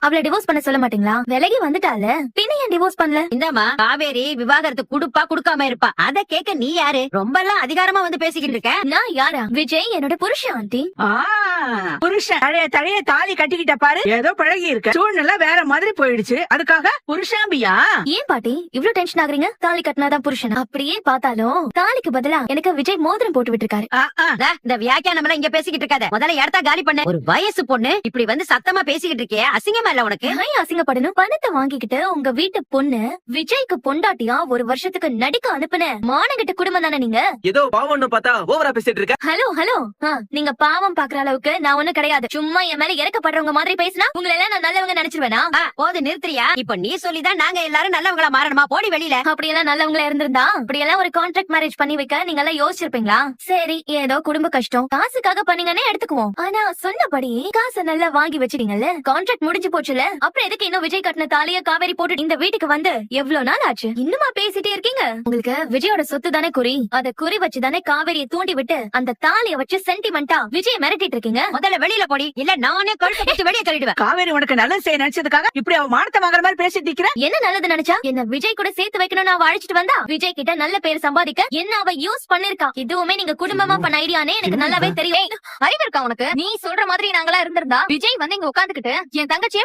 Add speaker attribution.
Speaker 1: அவளை டிவோர்ஸ் பண்ண சொல்ல மாட்டீங்களா? விலகி வந்துட்டால, பின்ன ஏன் டிவோர்ஸ் பண்ணல?
Speaker 2: இந்தாமா காவேரி விவாகரத்து குடுப்பா குடுக்காம இருப்பா, அத கேட்க நீ யாரு? ரொம்ப எல்லாம் அதிகாரமா வந்து பேசிக்கிட்டு இருக்க.
Speaker 1: நான் யாரா? விஜய் என்னோட புருஷன் ஆண்டி.
Speaker 3: புருஷன் தழைய தாலி கட்டிக்கிட்ட பாரு, ஏதோ பழகி இருக்க, சூழ்நிலை வேற மாதிரி போயிடுச்சு, அதுக்காக புருஷாம்பியா?
Speaker 1: ஏன் பாட்டி இவ்ளோ டென்ஷன் ஆகுறீங்க? தாலி கட்டினாதான் புருஷன். அப்படியே பார்த்தாலும் தாலிக்கு பதிலா எனக்கு விஜய் மோதிரம் போட்டு விட்டுருக்காரு.
Speaker 2: இந்த வியாக்கியானம் எல்லாம் இங்க பேசிக்கிட்டு இருக்காத, முதல்ல இடத்த காலி பண்ணு. ஒரு வயசு பொண்ணு இப்படி வந்து சத்தமா பேசிக்கிட்டு இருக்கே, அசிங்கமா இல்ல உனக்கு?
Speaker 1: அசிங்கப்படணும். பணத்தை வாங்கிக்கிட்டு உங்க வீட்டு பொண்ணு விஜய்க்கு பொண்டாட்டியா ஒரு வருஷத்துக்கு நடிக்க அனுப்புன மானங்கிட்ட குடும்பம் தானே நீங்க?
Speaker 4: ஏதோ பாவம்னு பார்த்தா ஓவரா பேசிட்டு இருக்க.
Speaker 1: ஹலோ ஹலோ, நீங்க பாவம் பாக்குற அளவுக்கு நான் ஒண்ணு கிடையாது. சும்மா என் மேல இறக்கப்படுறவங்க மாதிரி பேசினா உங்களை எல்லாம் நான் நல்லவங்க நினைச்சிருவேனா?
Speaker 2: போது நிறுத்துறியா? இப்ப நீ சொல்லிதான் நாங்க எல்லாரும் நல்லவங்களா மாறணுமா? போடி வெளியில.
Speaker 1: அப்படியெல்லாம் நல்லவங்களா இருந்திருந்தா அப்படியெல்லாம் ஒரு கான்ட்ராக்ட் மேரேஜ் பண்ணி வைக்க நீங்க எல்லாம் யோசிச்சிருப்பீங்களா? சரி, ஏதோ குடும்ப கஷ்டம் காசுக்காக பண்ணீங்கன்னே எடுத்துக்குவோம். ஆனா சொன்னபடி காசை நல்லா வாங்கி வச்சிட்டீங்கல்ல, கான்ட்ராக்ட் முடிஞ்சு போச்சுல, அப்புறம் எதுக்கு இன்னும் விஜய் கட்டின தாலிய காவேரி போட்டு இந்த வீட்டுக்கு வந்து எவ்வளவு நாள் ஆச்சு? இன்னுமா பேசிட்டே இருக்கீங்க? உங்களுக்கு விஜயோட சொத்து தானே குறி, அத குறி வச்சுதானே காவேரியை தூண்டி விட்டு அந்த தாலிய வச்சு சென்டிமெண்டா விஜய் மிரட்டிட்டு இருக்கீங்க.
Speaker 2: முதல்ல வெளியில போடி, இல்ல நானே கழுத்து பிடிச்சு வெளியே தள்ளிடுவேன்.
Speaker 3: காவேரி உனக்கு நல்லது செய்ய நினைச்சதுக்காக இப்படி அவ மானத்தை வாங்குற மாதிரி பேசிட்டு இருக்கிற.
Speaker 1: என்ன நல்லது நினைச்சா? என்ன விஜய் கூட சேர்த்து வைக்கணும்னு அவ அழைச்சிட்டு வந்தா விஜய் கிட்ட நல்ல பேர் சம்பாதிக்க என்ன அவ யூஸ் பண்ணிருக்கா. இதுவுமே நீங்க குடும்பமா பண்ண ஐடியானே எனக்கு நல்லாவே தெரியும். அறிவு இருக்கா உனக்கு? நீ சொல்ற மாதிரி நாங்களா இருந்திருந்தா விஜய் வந்து இங்க உட்காந்துக்கிட்டு என் தங்கச்சியே